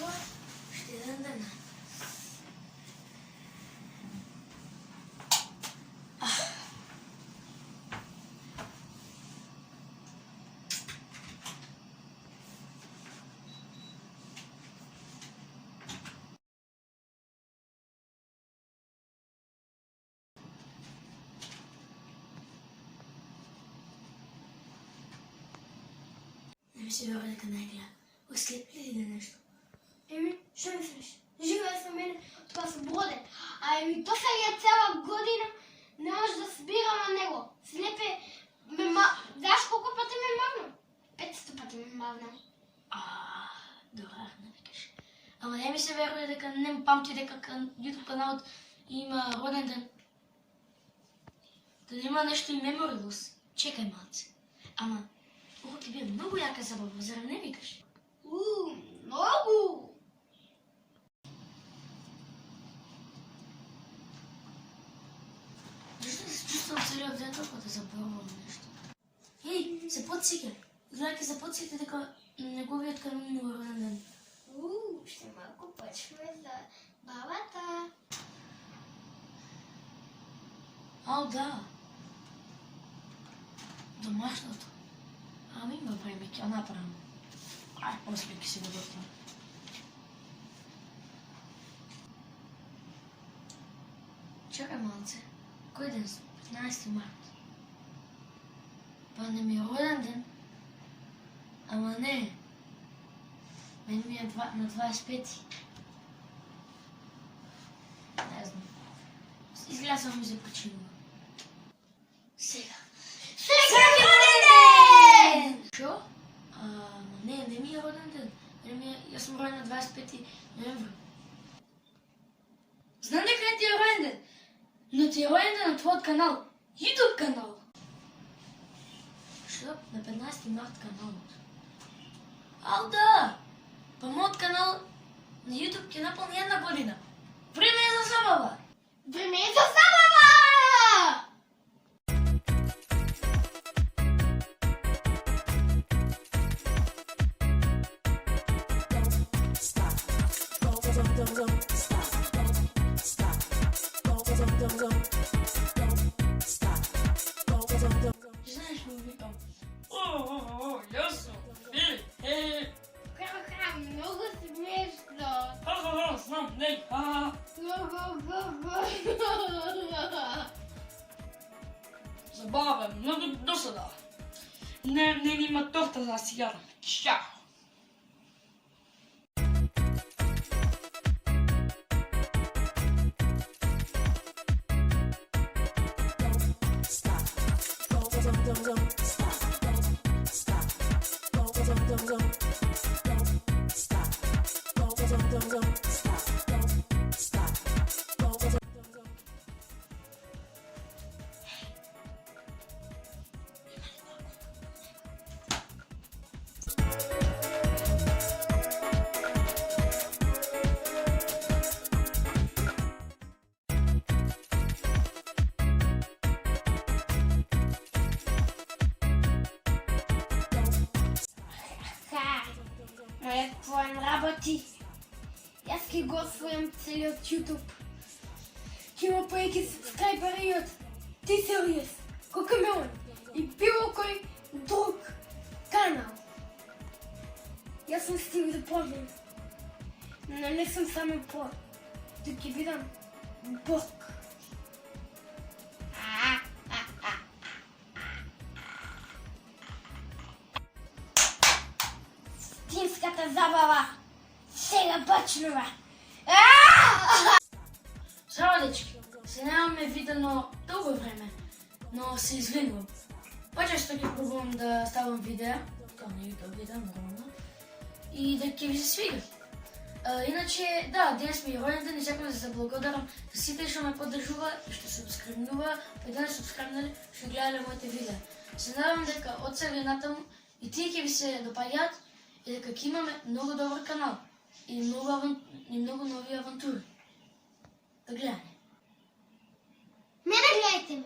Ето, ще идем ден. Не ми се вярва дека не гледа. Ослепи ли да нещо? Що мислиш? Живее са мене, това са броде. То сега цяла година не може да събирам на него. Слепе, знаеш колко пъти ме мавна? 500 пъти ме мавна. Добре, не викаш. Ама не ми се вярва дека не памти дека YouTube каналът има роден ден. Да има нещо и Memorables. Чекай малце. Ама, ovo ti bio mnogo jaka zabava, zar ne vikaš? Много! Защо се чувствам целият ден толкова да забравам нещо? Ей, се подсикя. Гледайки се подсикя дека неговият канал има роден ден. Ще малко почваме за бабата. Да. Домашното. Ами има време, ќе направим. После ќе се го готвим. Чакай малце. Кој ден сме? 15 март. Па не ми е роден ден. Ама не. Мен ми е на 25. Не знам. Изгледа само ми започинува. Сега. Сега е роден ден! Шо? Не ми е роден ден. Аз съм роден на 25 ноември. Знам дека не ти е роден ден, но ти е роден ден на твоят канал. YouTube канал. Шо? На 15 март каналът. Да! Па моят канал на YouTube ќе напълни една година. Време е за забава! Време е за забава! Знаеш ли, викам. Ясно. Много смешно. Знам, не. Забавен, много досада. Не има торта за сега. Чао. Какво работи? Аз ки готвям целият YouTube. Има повеќе субскрайбери от ти серијс, колко милион и било кој друг канал. Јас сум стиг да победам, но не сум само про, да ќе бидам Бог. Стинската забава сега почнува. Здраво, дечки! Се нямаме видено дълго време, но се извинвам. По-често ќе пробувам да ставам видеа, то на YouTube видеа, нормално, и да ќе ви се свига. Иначе, да, денес ми е роден ден и сакам да се благодарам за сите што ме поддржува и што субскрибнува, па да не субскрибнали, што гледале моите видеа. Се надевам дека од сега и натаму и тие ќе ви се допаѓаат и дека ќе имаме многу добар канал и многу нови авантури. Да гледаме. Мене гледайте ме.